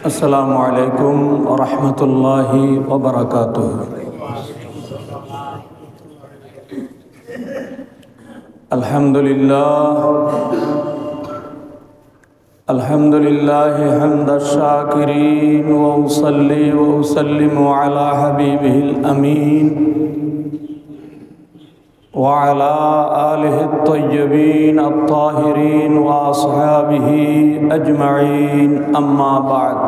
السلام علیکم ورحمۃ اللہ وبرکاتہ۔ الحمدللہ حمد الشاکرین وأصلی وأسلم علی حبیبہ الامین وعلى آلہ الطیبین الطاہرین واصحابہ اجمعین، اما بعد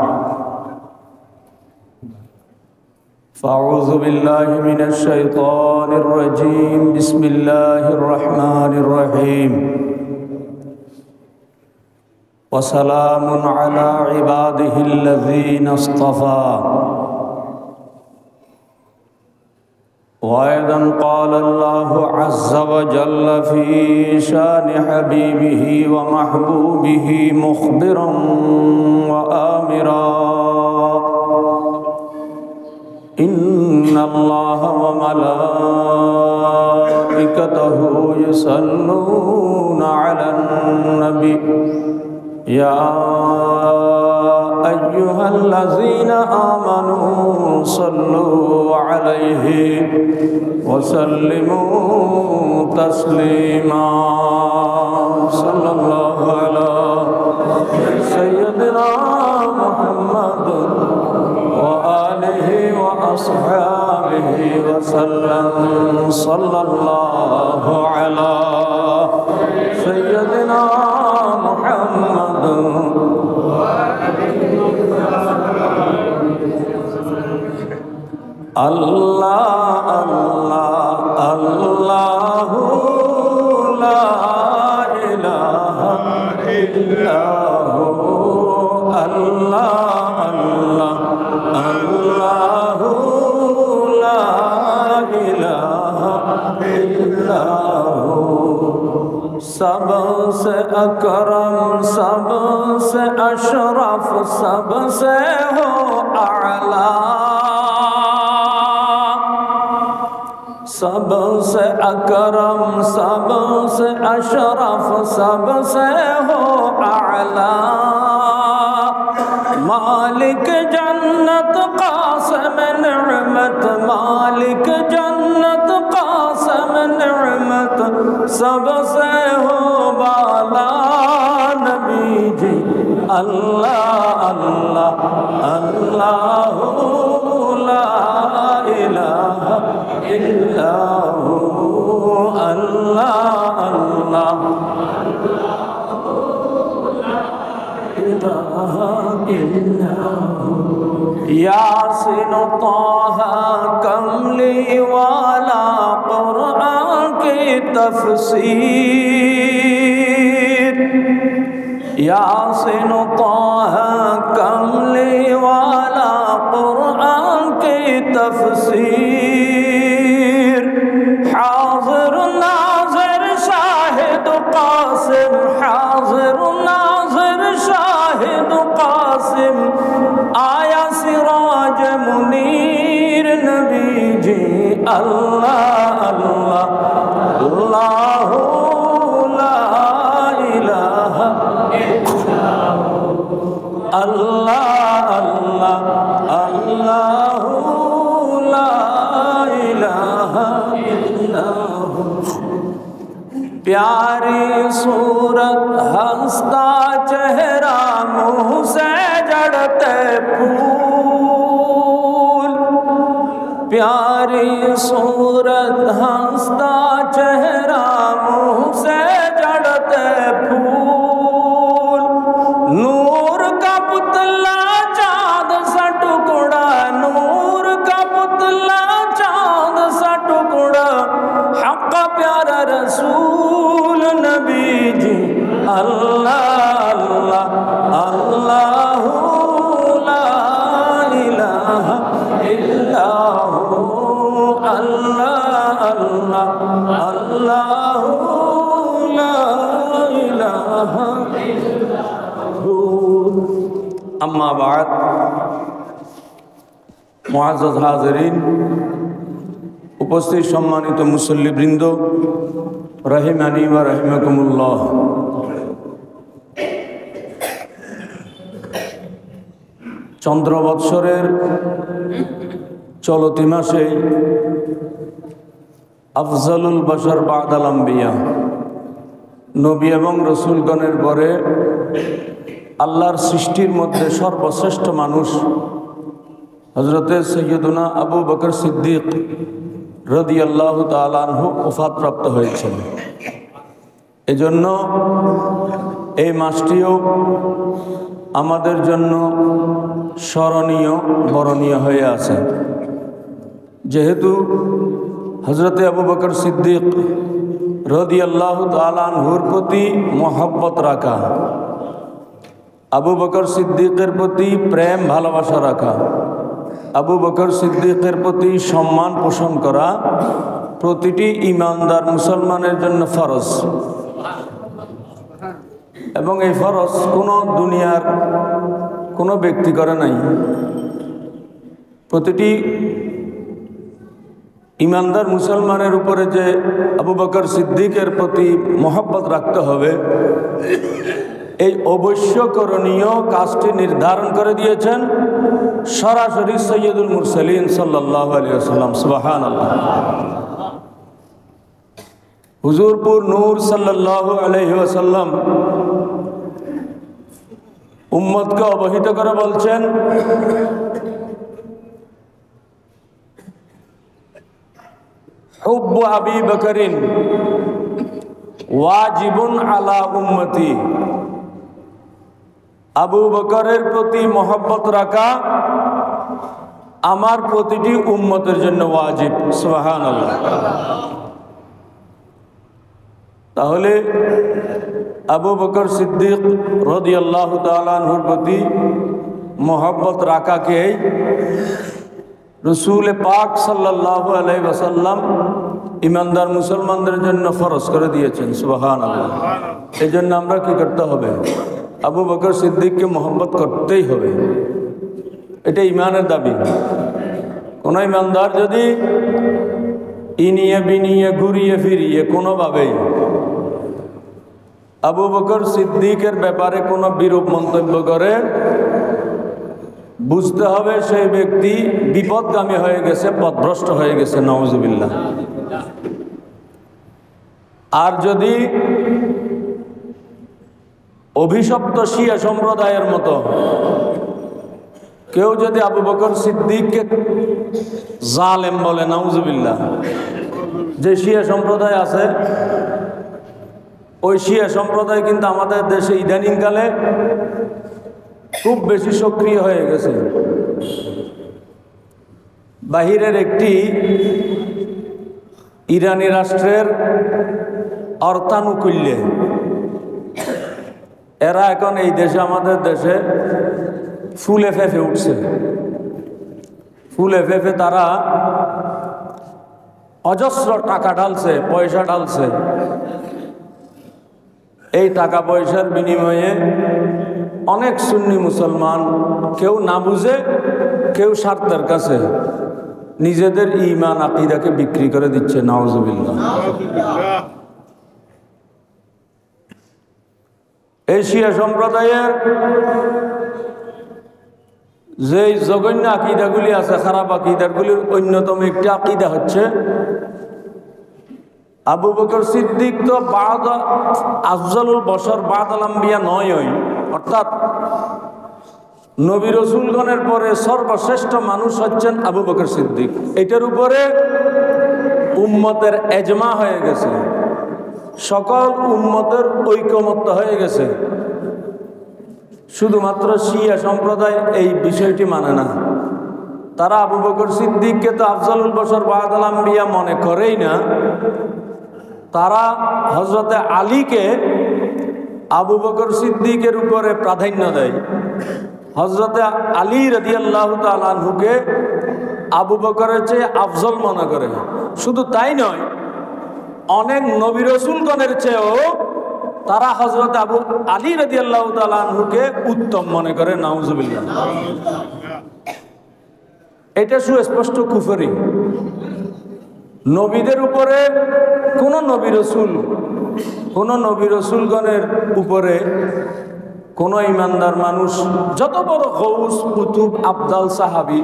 فاعوذ باللہ من الشیطان الرجیم، بسم اللہ الرحمن الرحیم، وسلام علی عبادہ الذین اصطفیٰ۔ وأيضاً قال الله عز وجل في شان حبيبه ومحبوبه مخبراً وآمراً: إن الله وملائكته يصلون على النبي يا أيها الذين آمنوا صلوا عليه وسلموا تسليما۔ صلى الله على سيدنا محمد وآله وأصحابه وسلم۔ صلى الله على سيدنا محمد اللہ اللہ اللہ لا الہ الا ہو، اللہ اللہ اللہ لا الہ الا ہو۔ سب سے اکرم، سب سے اشرف، سب سے ہو اعلیٰ، سب سے اکرم، سب سے اشرف، سب سے ہو اعلیٰ، مالک جنت قاسم نعمت، مالک جنت قاسم نعمت، سب سے ہو بالا نبی جی۔ اللہ اللہ اللہ لا الہ الا ہو، اللہ اللہ یاسین طہ کملی والا قرآن کی تفسیر، یاسین طہ کملی والا قرآن کی تفسیر، حاضر ناظر شاہد قاسم، حاضر ناظر شاہد قاسم، آیا سراج منیر نبی جی۔ اللہ اللہ اللہ لا الہ الا ہو، اللہ اللہ اللہ لا الہ الا ہو۔ پیاری صورت، ہنستا چہرہ، منہ سے جڑتے پھول، پیاری صورت، ہنستا چہرہ، منہ سے جڑتے پھول، نور کا پتلا چاند سا ٹکڑا، نور کا پتلا چاند سا ٹکڑا، حق کا پیارا رسول نبی جی۔ اللہ اللہ اللہ لا الہ الا ہو، اللہ اللہ اللہ لا الہ الا ہو۔ اما بعد، মুআজ্জাজ হাজিরিন, উপস্থিত সম্মানিত মুসল্লিবৃন্দ, রাহিমানি ওয়া রাহিমাকুমুল্লাহ। চন্দ্রবৎসরের চলতি মাসে আফজালুল বাশার বাদাল আম্বিয়া, নবী এবং রসুলগণের পরে আল্লাহর সৃষ্টির মধ্যে সর্বশ্রেষ্ঠ মানুষ হজরতে সৈয়দুনা আবু বকর সিদ্দিক রাদিয়াল্লাহু তাআলা আনহু ওফাতপ্রাপ্ত হয়েছেন। এজন্য এই মাসটিও আমাদের জন্য স্মরণীয় বরণীয় হয়ে আছে। যেহেতু হজরতে আবু বকর সিদ্দিক রাদিয়াল্লাহু তাআলা আনহুর প্রতি মহব্বত রাখা, আবু বকর সিদ্দিকের প্রতি প্রেম ভালোবাসা রাখা, আবু বকর সিদ্দিকের প্রতি সম্মান পোষণ করা প্রতিটি ঈমানদার মুসলমানের জন্য ফরজ। এবং এই ফরজ কোনো দুনিয়ার কোনো ব্যক্তি করে নাই। প্রতিটি ঈমানদার মুসলমানের উপরে যে আবু বকর সিদ্দিকের প্রতি মহব্বত রাখতে হবে, এই অবশ্য করণীয় কাজটি নির্ধারণ করে দিয়েছেন সরাসরি সৈয়দুল মুরসালিন সাল্লাল্লাহু আলাইহি ওয়াসাল্লাম। সুবহানাল্লাহ। হুজুরপুর নূর সাল্লাল্লাহু আলাইহি ওয়াসাল্লাম উম্মতকে অবহিত করে বলছেন, হুব্বু আবি বকরিন ওয়াজিবুন আলা উম্মতি। আবু বকরের প্রতি মহব্বত রাখা আমার প্রতিটি উম্মতের জন্য ওয়াজিব। সুবহানাল্লাহ। তাহলে আবু বকর সিদ্দিক রাদিয়াল্লাহু তাআলা আনহুর প্রতি মহব্বত রাখাকে রসুল পাক সাল্লাল্লাহু আলাইহি ওয়াসাল্লাম ঈমানদার মুসলমানদের জন্য ফরজ করে দিয়েছেন। সুবহানাল্লাহ। এই জন্য আমরা কি করতে হবে? আবু বকর সিদ্দিককে মহব্বত করতেই হবে। এটা ঈমানের দাবি। কোন ঈমানদার যদি ইনিয়ে বিনিয়ে ঘুরিয়ে ফিরিয়ে কোনোভাবেই আবু বকর সিদ্দিকের ব্যাপারে কোনো বিরূপ মন্তব্য করে, বুঝতে হবে সেই ব্যক্তি বিপদগামী হয়ে গেছে, পথভ্রষ্ট হয়ে গেছে। নাউজুবিল্লাহ। আর যদি অভিশপ্ত শিয়া সম্প্রদায়ের মতো কেউ যদি আবু বকর সিদ্দিককে জালেম বলে, নাউজুবিল্লাহ, যে শিয়া সম্প্রদায় আছে, ওই শিয়া সম্প্রদায় কিন্তু আমাদের দেশে ইদানিংকালে খুব বেশি সক্রিয় হয়ে গেছে। বাহিরের একটি ইরানি রাষ্ট্রের অর্থানুকূল্যে এরা এখন এই দেশে, আমাদের দেশে ফুলে ফেঁপে উঠছে। ফুলে ফেঁপে তারা অজস্র টাকা ঢালছে, পয়সা ঢালছে। এই টাকা পয়সার বিনিময়ে অনেক সুন্নি মুসলমান কেউ না বুঝে, কেউ স্বার্থের কাছে নিজেদের ঈমান আকীদাকে বিক্রি করে দিচ্ছে। নাউজুবিল্লাহ। এই শিয়া সম্প্রদায়ের যে জঘন্য আকীদাগুলি আছে, খারাপ আকীদাগুলির অন্যতম একটি আকীদা হচ্ছে আবু বকর সিদ্দিক তো আফজালুল বশর বাদাল আম্বিয়া নয়, অর্থাৎ নবী রসুলগণের পরে সর্বশ্রেষ্ঠ মানুষ হচ্ছেন আবু বকর সিদ্দিক। এটার উপরে উম্মতের এজমা হয়ে গেছে, সকল উম্মতের ঐকমত্য হয়ে গেছে। শুধুমাত্র শিয়া সম্প্রদায় এই বিষয়টি মানে না। তারা আবু বকর সিদ্দিককে তো আফজালুল বশর বাদাল আম্বিয়া মনে করেই না। তারা হযরতে আলীকে আবু বকর সিদ্দিকের উপরে প্রাধান্য দেয়। হযরতে আলী রাদিয়াল্লাহু তাআলা আনহুকে আবু বকরের চেয়ে আফজল মনে করে। শুধু তাই নয়, অনেক নবী রাসূলগণের চেয়েও তারা হযরত আবু আলী রাদিয়াল্লাহু তাআলা আনহুকে উত্তম মনে করে। নাউজুবিল্লাহ। এটা সুস্পষ্ট কুফরি। নবীদের উপরে কোন নবী রসুলগণের উপরে কোন ইমানদার মানুষ যত বড় গৌস কুতুব আফজাল সাহাবী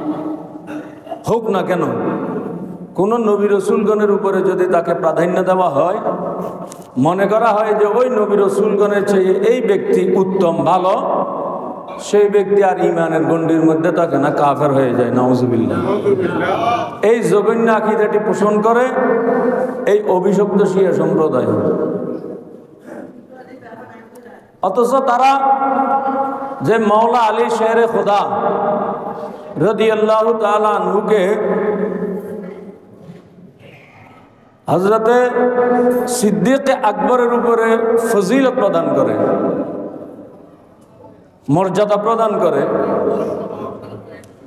হোক না কেন, কোন নবী রসুলগণের উপরে যদি তাকে প্রাধান্য দেওয়া হয়, মনে করা হয় যে ওই নবী রসুলগণের চেয়ে এই ব্যক্তি উত্তম ভালো, সেই ব্যক্তি আর ইমানের গণ্ডির মধ্যে থাকে না, কাফের হয়ে যায়। নাউজুবিল্লাহ। এই জঘন্য আকীদাটি পোষণ করে এই অভিশপ্ত শিয়া সম্প্রদায়। অথচ তারা যে মাওলা আলী শেরে খোদা রাদিয়াল্লাহু তাআলা আনহুকে হযরতে সিদ্দিক আকবরের উপরে ফজিলত প্রদান করে, মর্যাদা প্রদান করে,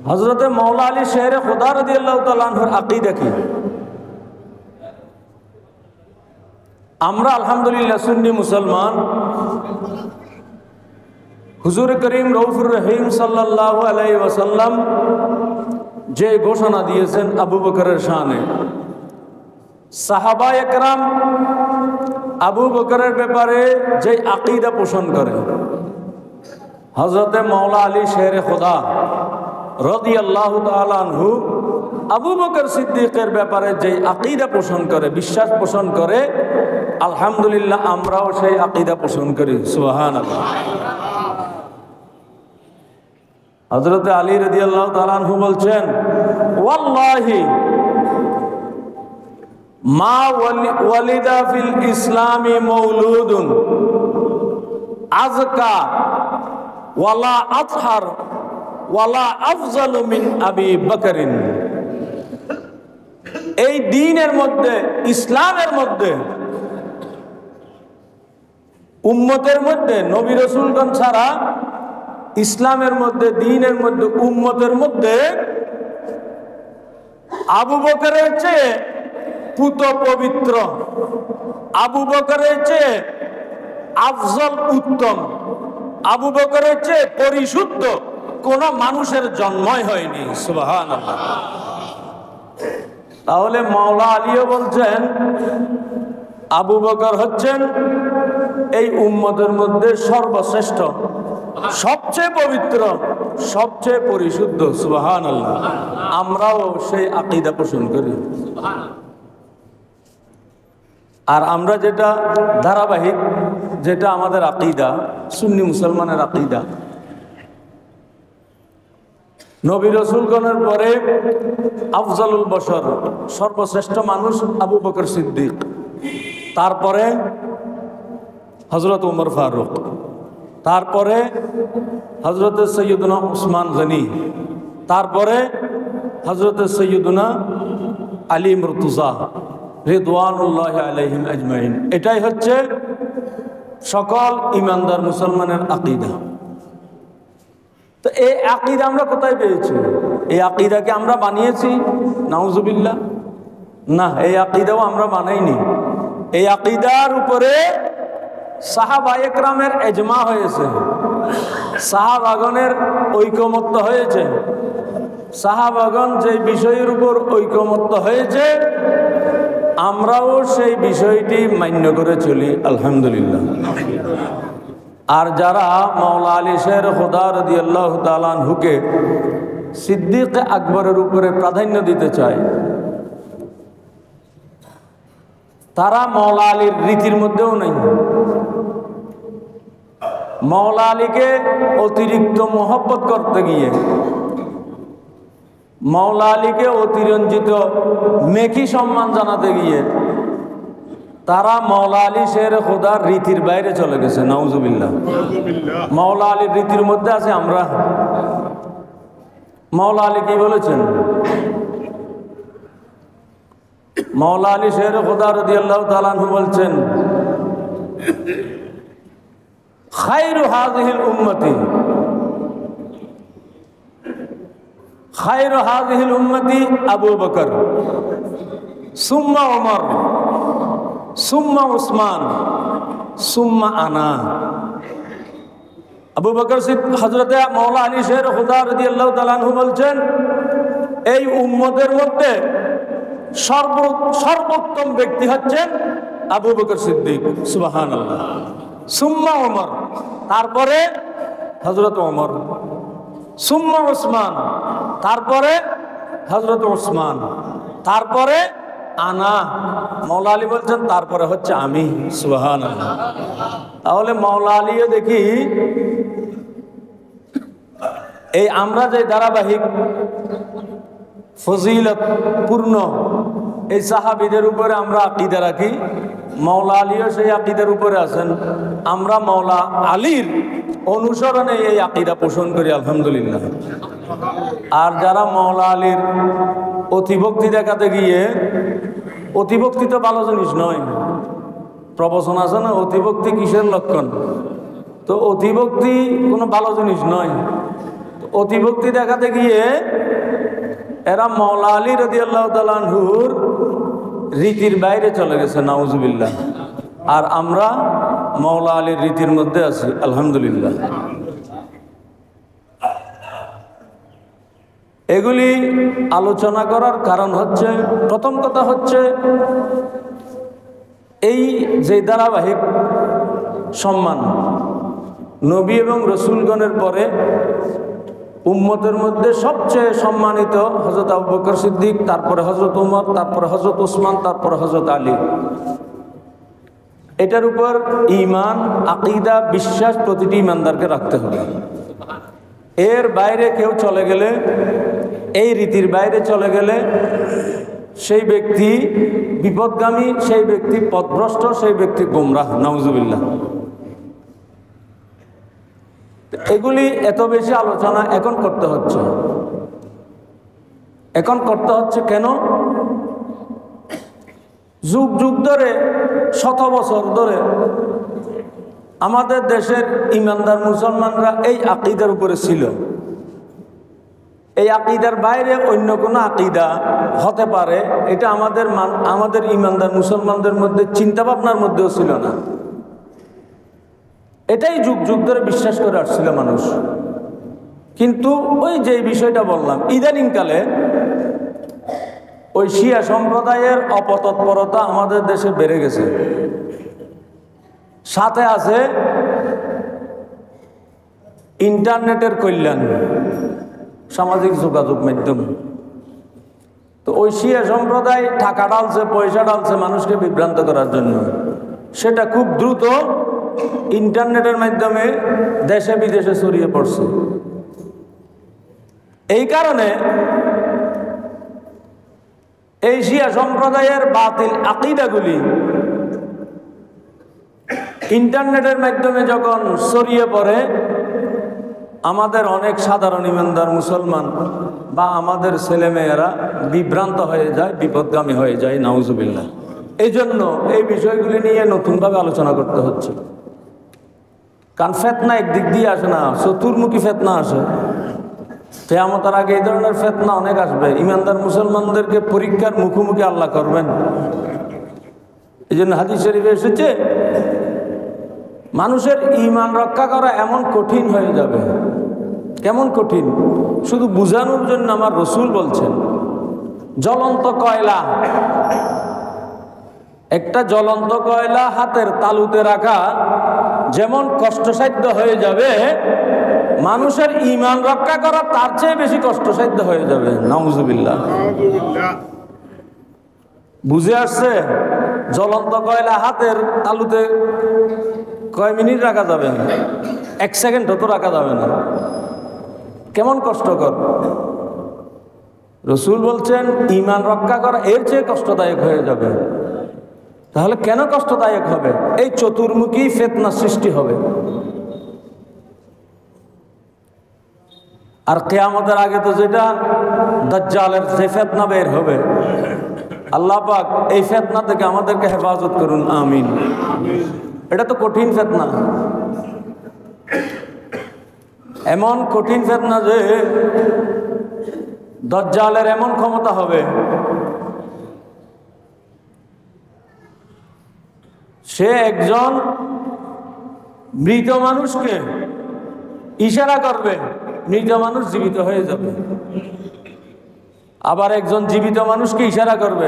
হযরতে মাওলা আলী শেরে খোদা রাদিয়াল্লাহু তাআলা আনহুর আকীদা কি? আমরা আলহামদুলিল্লাহ সুন্নি মুসলমান, হুজুর করিম রউফুর রহিম সাল্লাল্লাহু আলাইহি ওয়াসাল্লাম যে ঘোষণা দিয়েছেন আবু বকরের শানে, সাহাবা একরাম আবু বকরের ব্যাপারে যে আকীদা পোষণ করে, হযরতে মাওলা আলী শেরে খোদা রাদিয়াল্লাহু তাআলা আনহু আবু বকর সিদ্দিকের ব্যাপারে যে আকীদা পোষণ করে, বিশ্বাস পোষণ করে, আলহামদুলিল্লাহ আমরাও সেই আকীদা পোষণ করি। সুবহানাল্লাহ। হযরতে আলী রাদিয়াল্লাহু তাআলা আনহু বলছেন, ওয়াল্লাহি মা ওয়ালিদা ফিল ইসলামি মাউলুদুন আযকা ওয়ালা আতহার ওয়ালা আফজালু মিন আবি বকরিন। এই দ্বীনের মধ্যে, ইসলামের মধ্যে, উম্মতের মধ্যে, নবী রাসূলগণ ছাড়া ইসলামের মধ্যে, দ্বীনের মধ্যে, উম্মতের মধ্যে আবু বকরের চেয়ে পুত পবিত্র, আবু বকরের চেয়ে আফজল উত্তম, আবু বকরের চেয়ে পরিশুদ্ধ কোন মানুষের জন্মই হয়নি। সুবহানাল্লাহ। তাহলে মাওলা আলীও বলছেন আবু বকর হচ্ছেন এই উম্মতের মধ্যে সর্বশ্রেষ্ঠ, সবচেয়ে পবিত্র, সবচেয়ে পরিশুদ্ধ। সুবহানাল্লাহ। আমরাও সেই আকীদা পোষণ করি। আর আমরা যেটা ধারাবাহিক, যেটা আমাদের আকীদা, সুন্নি মুসলমানের আকীদা, নবী রাসূলগণের পরে আফজালুল বশর, সর্বশ্রেষ্ঠ মানুষ আবু বকর সিদ্দিক, তারপরে হযরত ওমর ফারুক, তারপরে হযরত সৈয়দুনা উসমান গনি, তারপরে হযরত সৈয়দুনা আলী মুর্তজা রিদওয়ানুল্লাহি আলাইহিম আজমাইন। এটাই হচ্ছে সকল ইমানদার মুসলমানের আকীদা। তো এই আকীদা আমরা কোথায় পেয়েছি? এই আকীদাকে আমরা বানিয়েছি? নাউজুবিল্লাহ। না, এই আকীদাও আমরা বানাইনি। এই আকীদার উপরে সাহাবা একরামের ইজমা হয়েছে, সাহাবাগণের ঐকমত্য হয়েছে। সাহাবাগণ যে বিষয়ের উপর ঐকমত্য হয়েছে, আমরাও সেই বিষয়টি মান্য করে চলি, আলহামদুলিল্লাহ। আর যারা মাওলা আলী শের খোদা রাদিয়াল্লাহু তাআলা আনহুকে সিদ্দিক আকবরের উপরে প্রাধান্য দিতে চায়, তারা মাওলা আলীর রীতির মধ্যেও নেই। মাওলা আলীকে অতিরিক্ত মহব্বত করতে গিয়ে, মাওলা আলীকে অতিরঞ্জিত মেকি সম্মান জানাতে গিয়ে তারা মাওলা আলী শের খোদার রীতির বাইরে চলে গেছে। নাউজুবিল্লাহ। মাওলা আলীর রীতির মধ্যে আছে আমরা। মাওলা আলী কি বলেছেন? মাওলা আলী শের খোদা রাদিয়াল্লাহু তাআলা আনহু বলছেন, খায়রু হাযিহিল উম্মতি, খায়রু হাযিহিল উম্মতি আবু বকর, সুম্মা ওমর, সুম্মা উসমান, সুম্মা আনা। আবু বকর সিদ্দিক, হযরতে মাওলা আলী শের খোদা রাদিয়াল্লাহু তাআলা আনহু বলছেন, এই উম্মতের মধ্যে সর্বোত্তম ব্যক্তি হচ্ছেন আবু বকর সিদ্দিক। সুবহানাল্লাহ। সুম্মা ওমর, তারপরে হযরত ওমর, সুম্মা উসমান, তারপরে হযরত উসমান, তারপরে আনা। মাওলা আলী বলছেন তারপরে হচ্ছে আমি। সুবহানাল্লাহ। তাহলে মাওলা আলীও দেখি এই আমরা যে ধারাবাহিক ফজিলত পূর্ণ এই সাহাবীদের উপরে আমরা আকীদা রাখি, মাওলা আলীও সেই আকীদার উপরে আছেন। আমরা মাওলা আলীর অনুসরণে এই আকীদা পোষণ করি, আলহামদুলিল্লাহ। আর যারা মাওলা আলীর অতিভক্তি দেখাতে গিয়ে, অতিভক্তি তো ভালো জিনিস নয়, প্রবচন আছে না, অতিভক্তি কিসের লক্ষণ? তো অতিভক্তি কোনো ভালো জিনিস নয়। অতিভক্তি দেখাতে গিয়ে এরা মাওলা আলী রাদিয়াল্লাহু তাআলা আনহুর রীতির বাইরে চলে গেছে, নাউজুবিল্লাহ। আর আমরা মাওলা আলীর রীতির মধ্যে আছি, আলহামদুলিল্লাহ। এগুলি আলোচনা করার কারণ হচ্ছে, প্রথম কথা হচ্ছে এই যে ধারাবাহিক সম্মান নবী এবং রসুলগণের পরে উম্মতের মধ্যে সবচেয়ে সম্মানিত হযরত আবু বকর সিদ্দিক, তারপরে হযরত ওমর, তারপরে হযরত ওসমান, তারপরে হযরত আলী। এটার উপর ঈমান, আকীদা, বিশ্বাস প্রতিটি ঈমানদারকে রাখতে হবে। এর বাইরে কেউ চলে গেলে, এই রীতির বাইরে চলে গেলে সেই ব্যক্তি বিপদগামী, সেই ব্যক্তি পথভ্রষ্ট, সেই ব্যক্তি গোমরাহ, নাউজুবিল্লাহ। এগুলি এত বেশি আলোচনা এখন করতে হচ্ছে। এখন করতে হচ্ছে কেন? যুগ যুগ ধরে, শত বছর ধরে আমাদের দেশের ঈমানদার মুসলমানরা এই আকীদার উপরে ছিল। এই আকীদার বাইরে অন্য কোনো আকীদা হতে পারে, এটা আমাদের ঈমানদার মুসলমানদের মধ্যে চিন্তা ভাবনার মধ্যেও ছিল না। এটাই যুগ যুগ ধরে বিশ্বাস করে আসছিল মানুষ। কিন্তু ওই যে বিষয়টা বললাম, ইদানিংকালে ওই শিয়া সম্প্রদায়ের অপতৎপরতা আমাদের দেশে বেড়ে গেছে। সাথে আছে ইন্টারনেটের কল্যাণ, সামাজিক যোগাযোগ মাধ্যম। তো ওই শিয়া সম্প্রদায় টাকা ঢালছে, পয়সা ঢালছে মানুষকে বিভ্রান্ত করার জন্য। সেটা খুব দ্রুত ইন্টারনেটের মাধ্যমে দেশে বিদেশে ছড়িয়ে পড়ছে। এই কারণে এই শিয়া সম্প্রদায়ের বাতিল আকীদাগুলি ইন্টারনেটের মাধ্যমে যখন ছড়িয়ে পড়ে, আমাদের অনেক সাধারণ ঈমানদার মুসলমান বা আমাদের ছেলেমেয়েরা বিভ্রান্ত হয়ে যায়, বিপদগামী হয়ে যায়, নাউজুবিল্লাহ। এই জন্য এই বিষয়গুলি নিয়ে নতুনভাবে আলোচনা করতে হচ্ছে। কারণ ফেতনা একদিক দিয়ে আসে না, চতুর্মুখী ফেতনা আসে। কিয়ামতের আগে এই ধরনের ফেতনা অনেক আসবে। ঈমানদার মুসলমানদেরকে পরীক্ষার মুখোমুখি আল্লাহ করবেন। এই জন্য হাদিস শরীফে এসেছে, মানুষের ঈমান রক্ষা করা এমন কঠিন হয়ে যাবে। কেমন কঠিন? শুধু বুঝানোর জন্য আমার রসুল বলছেন, জ্বলন্ত কয়লা, একটা জ্বলন্ত কয়লা হাতের তালুতে রাখা যেমন কষ্টসাধ্য হয়ে যাবে, মানুষের ঈমান রক্ষা করা তার চেয়ে বেশি কষ্টসাধ্য হয়ে যাবে, নাউজুবিল্লাহ। বুঝে আসছে? জ্বলন্ত কয়লা হাতের তালুতে কয় মিনিট রাখা যাবে? 1 সেকেন্ড তো রাখা যাবে না। কেমন কষ্টকর! রসুল বলছেন ঈমান রক্ষা করা এর চেয়ে কষ্টদায়ক হয়ে যাবে। তাহলে কেন কষ্টদায়ক হবে? এই চতুর্মুখী ফিতনা সৃষ্টি হবে। আর কিয়ামতের আগে তো যেটা দাজ্জালের যে ফিতনা বের হবে, আল্লাহ পাক এই ফিতনা থেকে আমাদেরকে হেফাজত করুন, আমিন। এটা তো কঠিন ফিতনা, এমন কঠিন ফিতনা যে দাজ্জালের এমন ক্ষমতা হবে, সে একজন মৃত মানুষকে ইশারা করবে, মৃত মানুষ জীবিত হয়ে যাবে। আবার একজন জীবিত মানুষকে ইশারা করবে,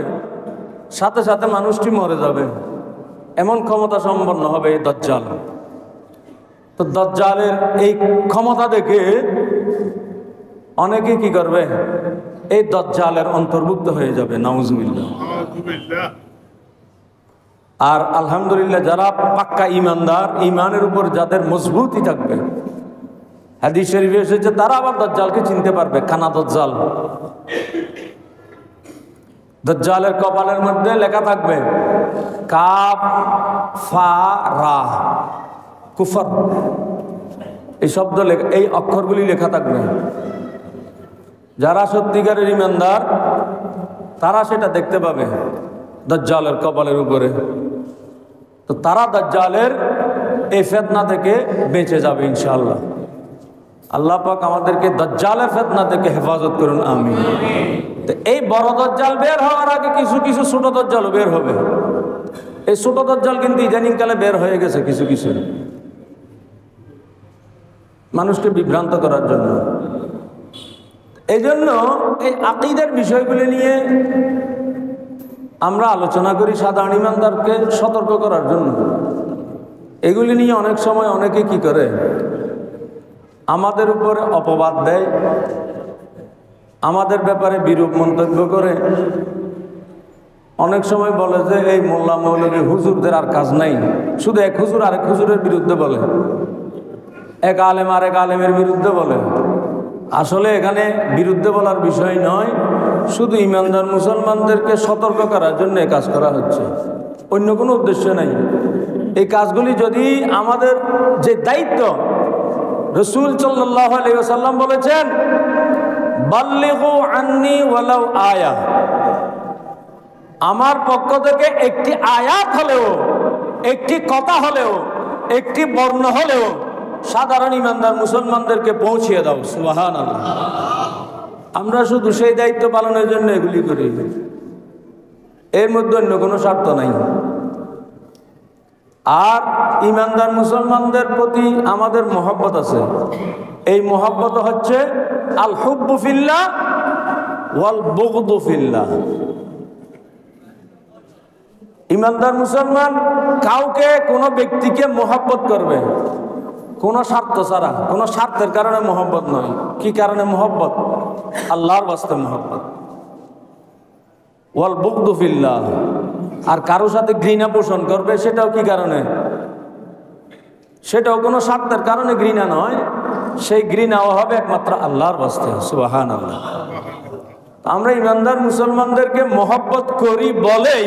সাথে সাথে মানুষটি মরে যাবে। এমন ক্ষমতা সম্পন্ন হবে এই দাজ্জাল। তো দাজ্জালের এই ক্ষমতা দেখে অনেকে কি করবে, এই দাজ্জালের অন্তর্ভুক্ত হয়ে যাবে, নাউজুবিল্লাহ। আর আলহামদুলিল্লাহ যারা পাক্কা ঈমানদার, ঈমানের উপর যাদের মজবুতি থাকবে, হাদিস শরীফে এসেছে তারা আবার দাজ্জালকে চিনতে পারবে। কানা দাজ্জাল, দাজ্জালের কপালের মধ্যে লেখা থাকবে কাফ ফা রা, কুফর, এই শব্দ লেখা, এই অক্ষরগুলি লেখা থাকবে। যারা সত্যিকারের ঈমানদার তারা সেটা দেখতে পাবে দাজ্জালের কপালের উপরে। তো তারা দাজ্জালের এই ফিতনা থেকে বেঁচে যাবে ইনশাআল্লাহ। আল্লাহ পাক আমাদেরকে দাজ্জালের ফিতনা থেকে হেফাজত করুন, আমিন। তো এই বড় দাজ্জাল বের হওয়ার আগে কিছু কিছু ছোট দাজ্জালও বের হবে। এই ছোট দাজ্জাল কিন্তু ইদানিংকালে বের হয়ে গেছে কিছু কিছু, মানুষকে বিভ্রান্ত করার জন্য। এই জন্য এই আকীদার বিষয়গুলি নিয়ে আমরা আলোচনা করি সাধারণ ঈমানদারকে সতর্ক করার জন্য। এগুলি নিয়ে অনেক সময় অনেকে কি করে, আমাদের উপরে অপবাদ দেয়, আমাদের ব্যাপারে বিরূপ মন্তব্য করে। অনেক সময় বলে যে এই মোল্লা মৌলভী হুজুরদের আর কাজ নাই, শুধু এক হুজুর আরেক হুজুরের বিরুদ্ধে বলে, এক আলেম আরেক আলেমের বিরুদ্ধে বলে। আসলে এখানে বিরুদ্ধে বলার বিষয় নয়, শুধু ঈমানদার মুসলমানদেরকে সতর্ক করার জন্য এই কাজ করা হচ্ছে, অন্য কোনো উদ্দেশ্য নাই। এই কাজগুলি যদি আমাদের যে দায়িত্ব, রাসূল সাল্লাল্লাহু আলাইহি ওয়াসাল্লাম বলেছেন বাল্লিগু আন্নি ওয়ালাউ আয়া, আমার পক্ষ থেকে একটি আয়াত হলেও, একটি কথা হলেও, একটি বর্ণ হলেও সাধারণ ঈমানদার মুসলমানদেরকে পৌঁছিয়ে দাও, সুবহানাল্লাহ। আমরা শুধু সেই দায়িত্ব পালনের জন্য এগুলি করি, এর মধ্যে অন্য কোনো স্বার্থ নাই। আর ঈমানদার মুসলমানদের প্রতি আমাদের মহব্বত আছে। এই মহব্বত হচ্ছে আল হুব্বু ফিল্লাহ ওয়াল বুগদু ফিল্লাহ। ঈমানদার মুসলমান কাউকে, কোনো ব্যক্তিকে মহব্বত করবে কোনো স্বার্থ ছাড়া, কোনো স্বার্থের কারণে মহব্বত নয়। কি কারণে মহব্বত? আল্লাহর ওয়াস্তে মহব্বত। ওয়াল বুগদু ফিল্লাহ। আর কারোর সাথে ঘৃণা পোষণ করবে, সেটাও কি কারণে? সেটাও কোনো স্বার্থের কারণে ঘৃণা নয়, সেই ঘৃণাও হবে একমাত্র আল্লাহর ওয়াস্তে, সুবহানাল্লাহ। আমরা ঈমানদার মুসলমানদেরকে মহব্বত করি বলেই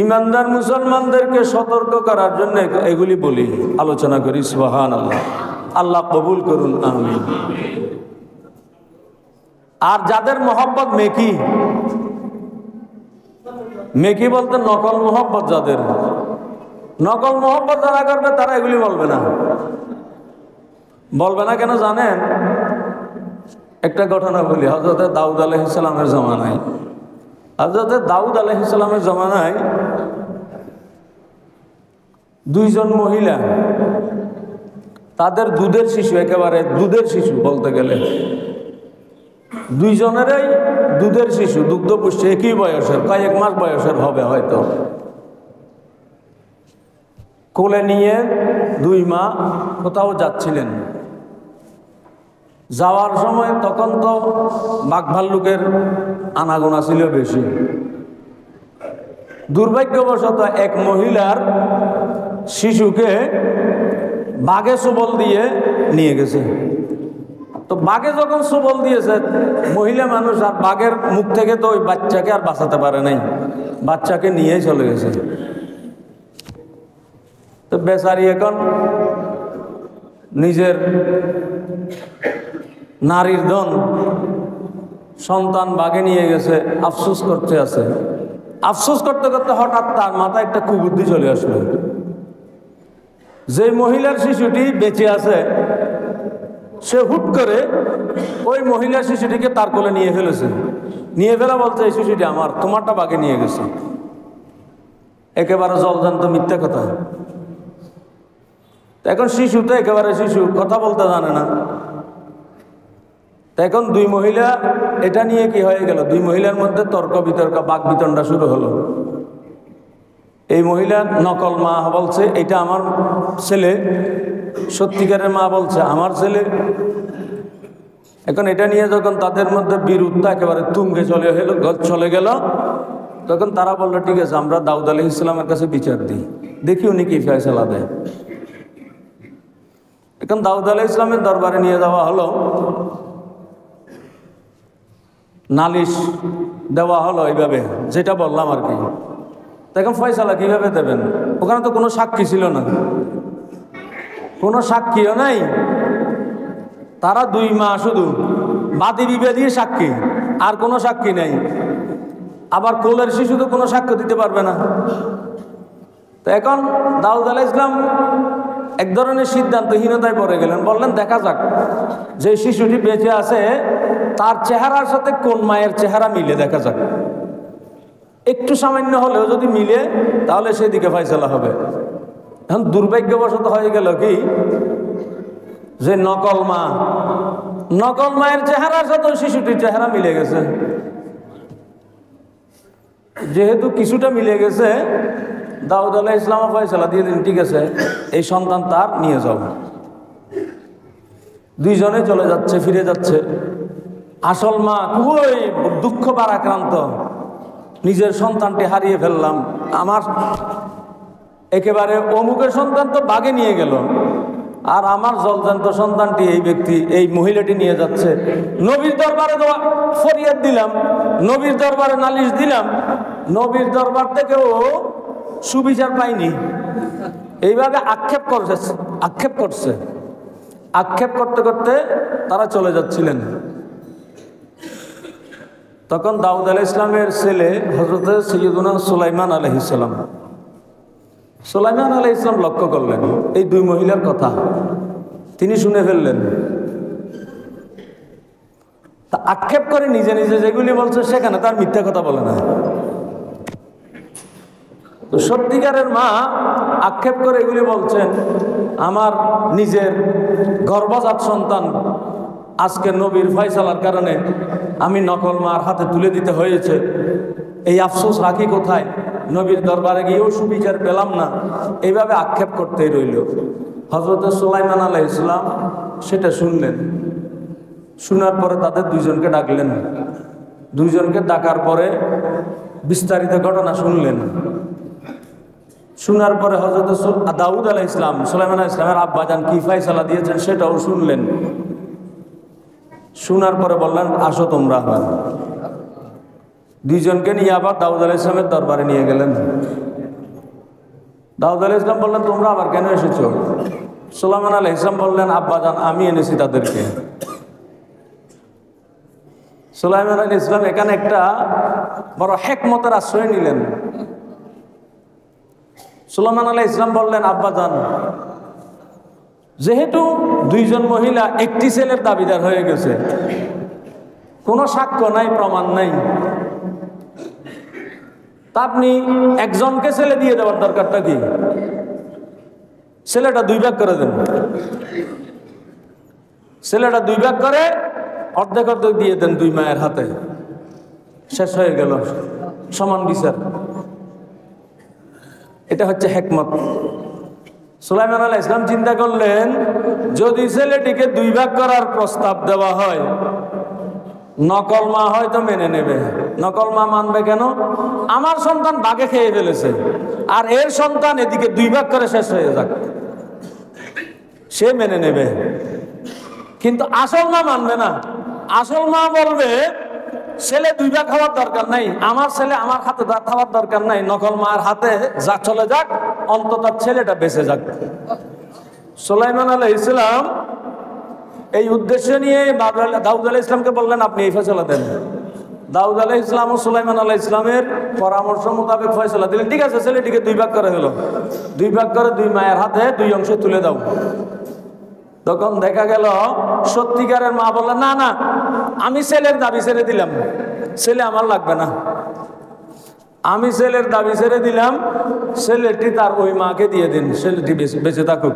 ঈমানদার মুসলমানদেরকে সতর্ক করার জন্য এগুলি বলি, আলোচনা করি, সুবহানাল্লাহ। আল্লাহ কবুল করুন, আমিন। আর যাদের মহব্বত মেকি, মেকি বলতে নকল মহব্বত, যাদের নকল মহব্বত যারা করবে তারা এগুলি বলবে না। বলবে না কেন জানেন? একটা ঘটনা বলি। হযরতে দাউদ আলাইহিস সালামের জমানায়, হযরতে দাউদ আলাইহিস সালামের জমানায় দুইজন মহিলা, তাদের দুধের শিশু, একেবারে দুধের শিশু বলতে গেলে দুইজনেরই দুধের শিশু, দুগ্ধ পুষ্টি, একই বয়সের, কয়েক মাস বয়সের হবে হয়তো। কোলে নিয়ে দুই মা কোথাও যাচ্ছিলেন। যাওয়ার সময় তখন তো বাঘ ভাল্লুকের আনাগোনা ছিল বেশি। দুর্ভাগ্যবশত এক মহিলার শিশুকে বাঘে সবল দিয়ে নিয়ে গেছে। তো বাঘে যখন সবল দিয়েছে, মহিলা মানুষ আর বাঘের মুখ থেকে তো ওই বাচ্চাকে আর বাঁচাতে পারে নাই, বাচ্চাকে নিয়েই চলে গেছে। তো বেচারি এখন নিজের নারীর ধন সন্তান বাঘে নিয়ে গেছে, আফসোস করতে আছে। আফসোস করতে করতে হঠাৎ তার মাথায় একটা কুবুদ্ধি চলে আসলো। যে মহিলার শিশুটি বেঁচে আছে, সে হুট করে ওই মহিলার শিশুটিকে তার কোলে নিয়ে ফেলেছে। নিয়ে ফেলা বলছে, এই শিশুটি আমার, তোমারটা বাঘে নিয়ে গেছে। একেবারে জলজান্ত মিথ্যা কথা। এখন শিশু তো একেবারে শিশু, কথা বলতে জানে না। এখন দুই মহিলা, এটা নিয়ে কি হয়ে গেল, দুই মহিলার মধ্যে তর্ক বিতর্ক, বাক বিতণ্ডা শুরু হলো। এই মহিলা নকল মা বলছে এটা আমার ছেলে, সত্যিকারের মা বলছে আমার ছেলে। এখন এটা নিয়ে যখন তাদের মধ্যে বিরোধটা একেবারে তুঙ্গে চলে গেল, তখন তারা বললো ঠিক আছে আমরা দাউদ আলাইহিস সালামের কাছে বিচার দিই, দেখি উনি কি ফয়সালা দেয়। এখন দাউদ আলাইহিস সালামের দরবারে নিয়ে যাওয়া হলো, নালিশ দেওয়া হলো এইভাবে যেটা বললাম আর কি। এখন ফয়সালা কিভাবে দেবেন? ওখানে তো কোনো সাক্ষী ছিল না, কোনো সাক্ষীও নাই। তারা দুই মা শুধু বাদী বিবাদী সাক্ষী, আর কোনো সাক্ষী নেই। আবার কোলের শিশু তো কোনো সাক্ষ্য দিতে পারবে না। তো এখন দাউদ আলাইহিস সালাম এক ধরনের সিদ্ধান্তহীনতায় পড়ে গেলেন। বললেন দেখা যাক যে শিশুটি বেঁচে আছে তার চেহারার সাথে কোন মায়ের চেহারা মিলে দেখা যাক, একটু সামান্য হলেও যদি মিলে তাহলে সেদিকে ফয়সালা হবে। এখন দুর্ভাগ্যবশত হয়ে গেল কি যে নকল মায়ের চেহারার সাথে শিশুটির চেহারা মিলে গেছে। যেহেতু কিছুটা মিলে গেছে, দাউদ আলাইহিস সালাম ফয়সালা দিয়ে দিন ঠিক আছে এই সন্তান তার, নিয়ে যাও। দুইজনে চলে যাচ্ছে, ফিরে যাচ্ছে। আসল মা খুবই দুঃখ ভারাক্রান্ত, নিজের সন্তানটি হারিয়ে ফেললাম, আমার একেবারে অমুকের সন্তান তো বাগে নিয়ে গেল, আর আমার জলজান্ত সন্তানটি এই মহিলাটি নিয়ে যাচ্ছে। নবীর দরবারে ফরিয়াদ দিলাম, নবীর দরবারে নালিশ দিলাম, নবীর দরবার থেকেও সুবিচার পাইনি। এইভাবে আক্ষেপ করতে করতে তারা চলে যাচ্ছিলেন। তখন দাউদ আলাইহিস সালামের ছেলে হযরত সৈয়দুনা সুলাইমান আলাইহিস সালাম লক্ষ্য করলেন এই দুই মহিলার কথা, তিনি শুনে ফেললেন। তা আক্ষেপ করে নিজে নিজে যেগুলি বলছে সেখানে তার মিথ্যা কথা বলে না। তো সত্যিকারের মা আক্ষেপ করে এগুলি বলছেন, আমার নিজের গর্ভজাত সন্তান আজকে নবীর ফয়সালার কারণে আমি নকল মার হাতে তুলে দিতে হয়েছে, এই আফসোস রাখি কোথায়, নবীর দরবারে গিয়েও সুবিচার পেলাম না। এইভাবে আক্ষেপ করতেই রইল। হযরত সুলাইমান আলাইহিস সালাম সেটা শুনলেন। শোনার পরে তাদের দুইজনকে ডাকলেন। দুইজনকে ডাকার পরে বিস্তারিত ঘটনা শুনলেন। শোনার পরে হযরত দাউদ আলাইহিস সালাম সুলাইমান আলাইহিস সালামের আব্বাজান কি ফয়সালা দিয়েছেন সেটাও শুনলেন। শোনার পরে বললেন আসো তোমরা। আবার দুইজনকে নিয়ে আবার দাউদ আলাইহিস সালামের দরবারে নিয়ে গেলেন। দাউদ আলাইহিস সালাম বললেন তোমরা আবার কেন এসেছো? সুলাইমান আলাইহিস সালাম বললেন আব্বাজান আমি এনেছি তাদেরকে। সুলাইমান আলাইহিস সালাম এখানে একটা বড় হিকমতের আশ্রয় নিলেন। সুলাইমান আলাইহিস সালাম বললেন আব্বাজান, যেহেতু দুইজন মহিলা একটি ছেলের দাবিদার হয়ে গেছে, কোনো সাক্ষ্য নাই, প্রমাণ নাই, তা আপনি একজনকে ছেলে দিয়ে দেওয়ার দরকারটা কি? ছেলেটা দুই ভাগ করে দেন। ছেলেটা দুই ভাগ করে অর্ধেক অর্ধেক দিয়ে দেন দুই মায়ের হাতে, শেষ হয়ে গেল, সমান বিচার। এটা হচ্ছে হিকমত। সুলাইমান আলাইহিস সালাম চিন্তা করলেন যদি ছেলেটিকে দুই ভাগ করার প্রস্তাব দেওয়া হয়, নকল মা হয়তো মেনে নেবে। নকল মা মানবে কেন? আমার সন্তান বাগে খেয়ে ফেলেছে, আর এর সন্তান এদিকে দুই ভাগ করে শেষ হয়ে যাক, সে মেনে নেবে। কিন্তু আসল মা মানবে না। আসল মা বলবে ছেলে দুই ভাগ খাওয়ার দরকার নাই, আমার ছেলে আমার হাতে খাওয়ার দরকার নাই, নকল মার হাতে যা চলে যাক, অন্তত ছেলেটা বেঁচে যাক। সুলাইমান আলাইহিস সালাম এই উদ্দেশ্য নিয়ে দাউদ আলাইহিস সালামকে বললেন আপনি এই ফয়সালা দেন। দাউদ আলাইহিস সালাম ও সুলাইমান আলাইহিস সালামের পরামর্শ মোতাবেক ফয়সালা দিলেন। ঠিক আছে, ছেলেটিকে দুই ভাগ করে হলো, দুই ভাগ করে দুই মায়ের হাতে দুই অংশ তুলে দাও। তখন দেখা গেল সত্যিকারের মা বললেন না না, আমি ছেলের দাবি ছেড়ে দিলাম, ছেলে আমার লাগবে না, আমি ছেলের দাবি ছেড়ে দিলাম, ছেলেটি তার ওই মাকে দিয়ে দিন, ছেলেটি বেঁচে থাকুক।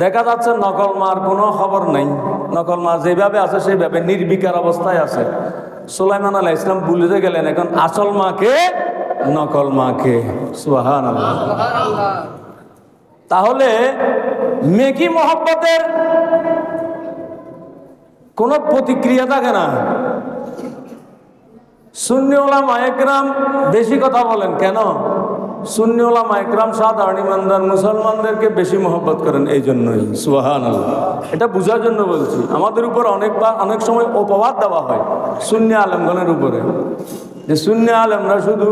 দেখা যাচ্ছে নকল মার কোনো খবর নাই, নকল মা যেভাবে আছে সেইভাবে নির্বিকার অবস্থায় আছে। সুলাইমান আলাইহিস সালাম ভুলে গেলেন এখন আসল মাকে নকল মাকে। সুবহানাল্লাহ। তাহলে মেকি মহব্বতের কোনো প্রতিক্রিয়া থাকে না। সুন্নি উলামা একরাম বেশি কথা বলেন কেন? সুন্নি উলামা একরাম সাধারণ ইমানদার মুসলমানদেরকে বেশি মহব্বত করেন, এই জন্যই। সুবহানাল্লাহ। এটা বোঝার জন্য বলছি। আমাদের উপর অনেক সময় অপবাদ দেওয়া হয় সুন্নি আলেমগণের উপরে, যে সুন্নি আলেমরা শুধু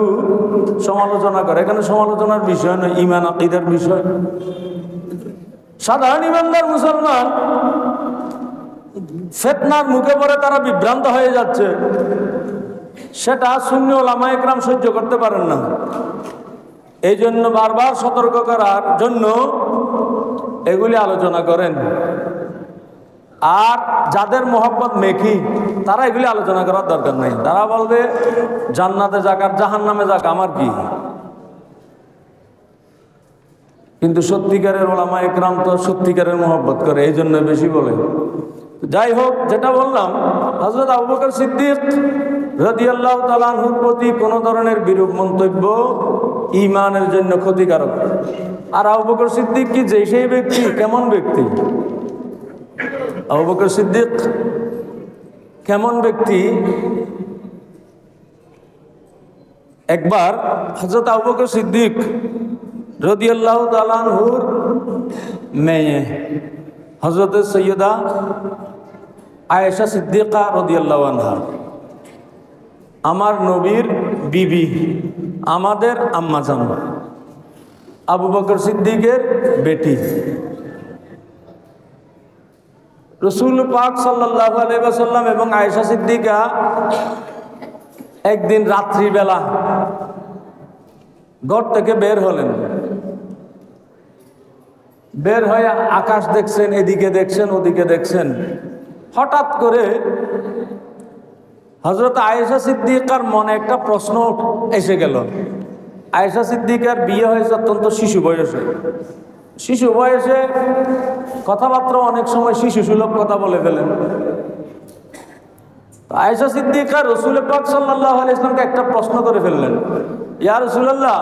সমালোচনা করে। এখানে সমালোচনার বিষয় নয়, ঈমান আকীদার বিষয়। সাধারণ ইমানদার মুসলমান ফিতনার মুখে পড়ে তারা বিভ্রান্ত হয়ে যাচ্ছে, সেটা সুন্নি উলামা একরাম সহ্য করতে পারেন না। এই জন্য বারবার সতর্ক করার জন্য এগুলি আলোচনা করেন। আর যাদের মোহাব্বত মেকি, তারা এগুলি আলোচনা করার দরকার নেই। তারা বলবে জান্নাতে যাক আর জাহান্নামে যাক, আমার কি। কিন্তু সত্যিকারের উলামা একরাম তো সত্যিকারের মোহাব্বত করে, এই জন্য বেশি বলে। যাই হোক, যেটা বললাম, হযরত আবু বকর সিদ্দিক রাদিয়াল্লাহু তাআলা আনহুর প্রতি কোনো ধরনের বিরূপ মন্তব্য ঈমানের জন্য ক্ষতিকারক। আর আবু বকর সিদ্দিক কি যে সেই ব্যক্তি? কেমন ব্যক্তি আবু বকর সিদ্দিক? কেমন ব্যক্তি? একবার হযরত আবু বকর সিদ্দিক রাদিয়াল্লাহু তাআলা আনহুর মেয়ে হযরত সৈয়দা আয়েশা সিদ্দিকা রাদিয়াল্লাহু আনহা, আমার নবীর বিবি, আমাদের আম্মাজান, আবু বকর সিদ্দিকের বেটি। রাসূল পাক সাল্লাল্লাহু আলাইহি ওয়াসাল্লাম এবং আয়েশা সিদ্দিকা একদিন রাত্রিবেলা ঘর থেকে বের হলেন। বের হয়ে আকাশ দেখছেন, এদিকে দেখছেন, ওদিকে দেখছেন। হঠাৎ করে হযরত আয়েশা সিদ্দিকার মনে একটা প্রশ্ন এসে গেল। আয়েশা সিদ্দিকার বিয়ে হয়েছে অত্যন্ত শিশু বয়সে। শিশু বয়সে কথাবার্তা অনেক সময় শিশু সুলভ কথা বলে ফেলেন। আয়েশা সিদ্দিকা রাসূল পাক সাল্লাল্লাহু আলাইহি ওয়াসাল্লামকে একটা প্রশ্ন করে ফেললেন, ইয়া রাসূলুল্লাহ,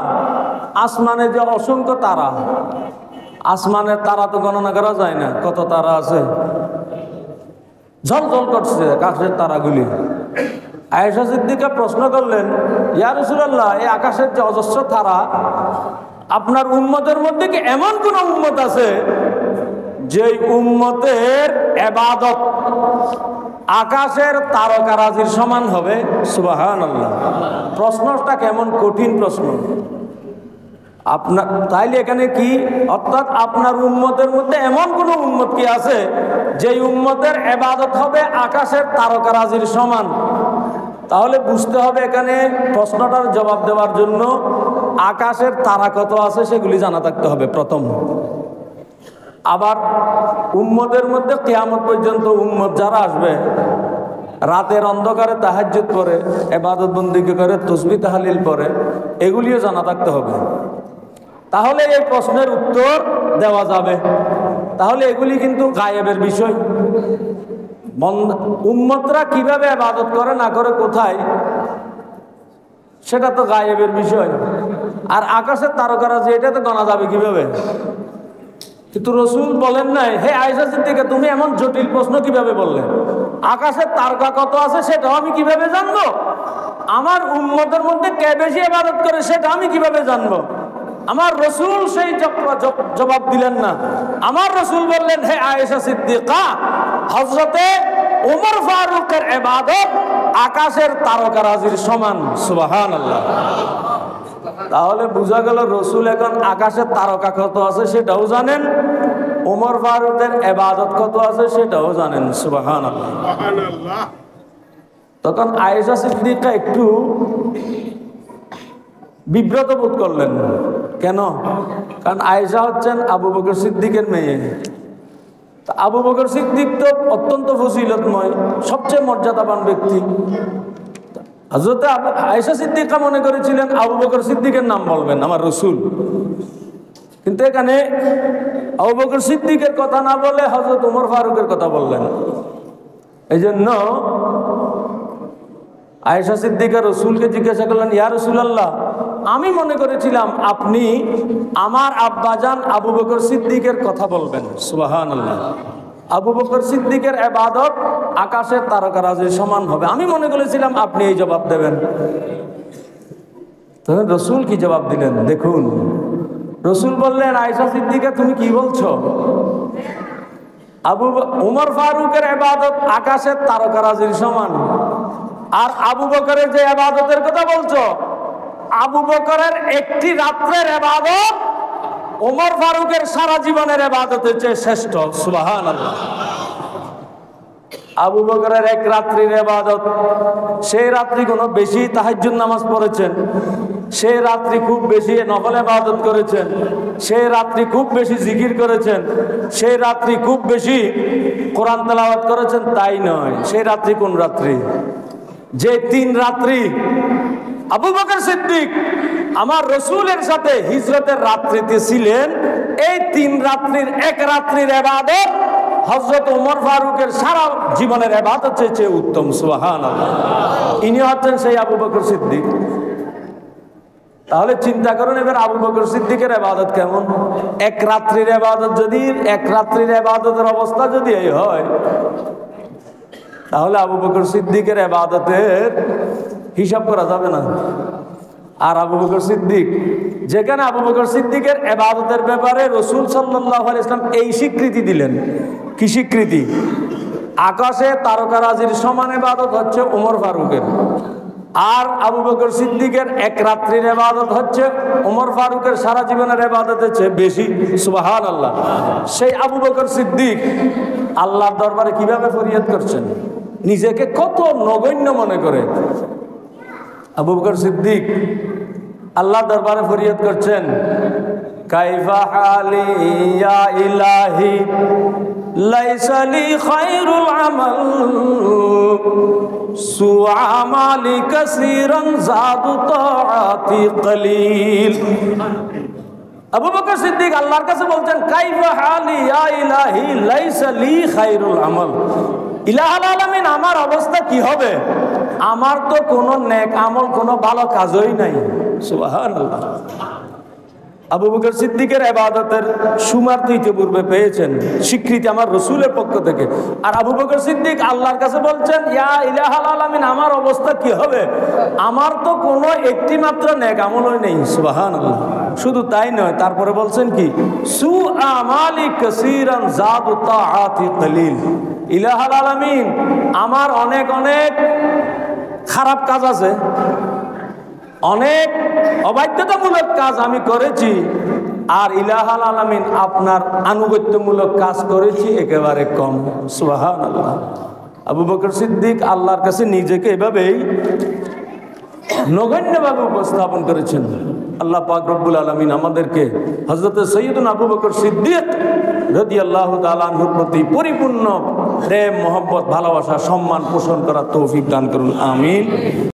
আসমানে যে অসংখ্য তারা, আসমানের তারা তো গণনা করা যায় না, কত তারা আছে, ঝলঝল করছে আকাশের তারাগুলি। আয়েশা সিদ্দিকা প্রশ্ন করলেন, ইয়া রাসূলুল্লাহ, এই আকাশের যে অজস্র তারা, আপনার উম্মতের মধ্যে কি এমন কোন উম্মত আছে যে উম্মতের ইবাদত আকাশের তারকারাজির সমান হবে? সুবহানাল্লাহ। প্রশ্নটা কেমন কঠিন প্রশ্ন। আপনার তাইলে এখানে কি অর্থাৎ আপনার উম্মতের মধ্যে এমন কোন উম্মত কি আছে যে উম্মতের ইবাদত হবে আকাশের তারকারাজির সমান? তাহলে বুঝতে হবে এখানে প্রশ্নটার জবাব দেওয়ার জন্য আকাশের তারা কত আছে সেগুলি জানা থাকতে হবে প্রথম। আবার উম্মতের মধ্যে কিয়ামত পর্যন্ত উম্মত যারা আসবে, রাতের অন্ধকারে তাহাজ্জুদ করে, ইবাদত বন্দেগী করে, তাসবিহ তাহলিল পড়ে, এগুলিও জানা থাকতে হবে। তাহলে এই প্রশ্নের উত্তর দেওয়া যাবে। তাহলে এগুলি কিন্তু গায়েবের বিষয়। উম্মতরা কিভাবে ইবাদত করে না করে কোথায়, সেটা তো গায়েবের বিষয়। আর আকাশের তারকারাজি এটা তো জানা যাবে কিভাবে? কিন্তু রাসূল বলেন নাই, হে আয়েশা সিদ্দিকা, তুমি এমন জটিল প্রশ্ন কিভাবে বললে? আকাশের তারকা কত আছে সেটাও আমি কিভাবে জানবো? আমার উম্মতের মধ্যে কে বেশি ইবাদত করে সেটা আমি কিভাবে জানবো? আমার রাসূল সেই জবাব দিলেন না। আমার রাসূল বললেন, হে আয়েশা সিদ্দিকা, হযরতে ওমর ফারুকের ইবাদত আকাশের তারকারাজির সমান। সুবহানাল্লাহ। তাহলে বোঝা গেল রাসূল এখন আকাশের তারকা কত আছে সেটাও জানেন, ওমর ফারুকের ইবাদত কত আছে সেটাও জানেন। সুবহানাল্লাহ। তখন আয়েশা সিদ্দিকা একটু বিব্রত বোধ করলেন। কেন? কারণ আয়েশা হচ্ছেন আবু বকর সিদ্দিকের মেয়ে। আবু বকর সিদ্দিক তো অত্যন্ত ফজিলতময়, সবচেয়ে মর্যাদাবান ব্যক্তি। হযরত আয়েশা সিদ্দিকা মনে করেছিলেন আবু বকর সিদ্দিকের নাম বলবেন আমার রাসূল, কিন্তু এখানে আবু বকর সিদ্দিকের কথা না বলে হযরত ওমর ফারুকের কথা বললেন। এই জন্য আয়েশা সিদ্দিকা রাসূলকে জিজ্ঞাসা করলেন, ইয়া রাসূলুল্লাহ, আমি মনে করেছিলাম আপনি আমার আব্বাজান আবু বকর সিদ্দিকের কথা বলবেন। সুবহানাল্লাহ। আবু বকর সিদ্দিকের ইবাদত আকাশের তারকারাজির সমান হবে, আমি মনে করেছিলাম আপনি এই জবাব দেবেন। তখন রসুল কি জবাব দিলেন দেখুন। রসুল বললেন, আয়েশা সিদ্দিকা তুমি কি বলছো? উমর ফারুকের ইবাদত আকাশের তারকারাজির সমান, আর আবু বকরের যে ইবাদতের কথা বলছো, আবু বকরের একটি রাত্রের ইবাদত ওমর ফারুকের সারা জীবনের ইবাদতের চেয়ে শ্রেষ্ঠ। সুবহানাল্লাহ। আবু বকরের এক রাত্রির ইবাদত, সেই রাত্রি কোনো বেশি তাহাজ্জুদ নামাজ পড়েছেন, সেই রাত্রি খুব বেশি নফল ইবাদত করেছেন, সেই রাত্রি খুব বেশি জিকির করেছেন, সেই রাত্রি খুব বেশি কোরআন তেলাওয়াত করেছেন, তাই নয়। সেই রাত্রি কোন রাত্রি? যে 3 রাত্রি আবু বকর সিদ্দিক আমার রসুলের সাথে হিজরতের রাত্রিতে ছিলেন, এই 3 রাত্রির এক রাত্রির ইবাদত হযরত ওমর ফারুকের সারা জীবনের ইবাদত চেয়ে উত্তম। সুবহানাল্লাহ। ইনি হচ্ছেন সেই আবু বকর সিদ্দিক। তাহলে চিন্তা করুন এবার আবু বকর সিদ্দিকের ইবাদত কেমন। এক রাত্রির ইবাদত যদি, এক রাত্রির ইবাদতের অবস্থা যদি এই হয়, তাহলে আবু বকর সিদ্দিকের ইবাদতের হিসাব করা যাবে না। আর আবু বকর সিদ্দিক, যেখানে আবু বকর সিদ্দিকের ইবাদতের ব্যাপারে রাসূল সাল্লাল্লাহু আলাইহি ওয়াসাল্লাম এই স্বীকৃতি দিলেন। কি স্বীকৃতি? আকাশে তারকারাজির সমান ইবাদত হচ্ছে ওমর ফারুকের, আর আবু বকর সিদ্দিকের এক রাত্রির ইবাদত হচ্ছে ওমর ফারুকের সারা জীবনের ইবাদতের চেয়ে বেশি। সুবহানাল্লাহ। সেই আবু বকর সিদ্দিক আল্লাহর দরবারে কিভাবে ফরিয়াদ করছেন, নিজেকে কত নগণ্য মনে করে। আবু বকর সিদ্দিক আল্লাহর দরবারে ফরিয়াদ করছেন, কাইফা হালি ইয়া ইলাহি লাইসা লি খায়রুল আমাল সুআমালি কাসীরান যাদু তাআতি কলিল। আবু বকর সিদ্দিক আল্লাহর কাছে বলছেন, কাইফা হালি ইয়া ইলাহি লাইসা লি খায়রুল আমাল, ইলাহুল আলামিন আমার অবস্থা কি হবে? আমার তো কোনো নেক আমল, কোনো ভালো কাজই নাই। সুবহানাল্লাহ। আবু বকর সিদ্দিকের ইবাদতের সুমার তো ইতিপূর্বে পেয়েছেন, স্বীকৃতি আমার রসুলের পক্ষ থেকে। আর আবু বকর সিদ্দিক আল্লাহর কাছে বলছেন, ইয়া ইলাহুল আলামিন আমার অবস্থা কি হবে? আমার তো কোনো একটি মাত্র নেক আমলই নেই। সুবহানাল্লাহ। শুধু তাই নয়, তারপরে বলছেন কি, সুআমালি কাসীরান যাদু তাআতি কলিল। ইলাহুল আলামিন আমার অনেক অনেক খারাপ কাজ আছে, অনেক অবাধ্যতামূলক কাজ আমি করেছি, আর ইলাহুল আলামিন আপনার আনুগত্যমূলক কাজ করেছি একেবারে কম। সুবহানাল্লাহ। আবু বকর সিদ্দিক আল্লাহর কাছে নিজেকে এভাবেই নগণ্যভাবে উপস্থাপন করেছেন। আল্লাহ পাক রব্বুল আলামিন আমাদেরকে হযরত সৈয়দনা আবু বকর সিদ্দিক রাদিয়াল্লাহু তাআলা আনহুর প্রতি পরিপূর্ণ প্রেম, মহব্বত, ভালোবাসা, সম্মান পোষণ করার তৌফিক দান করুন। আমিন।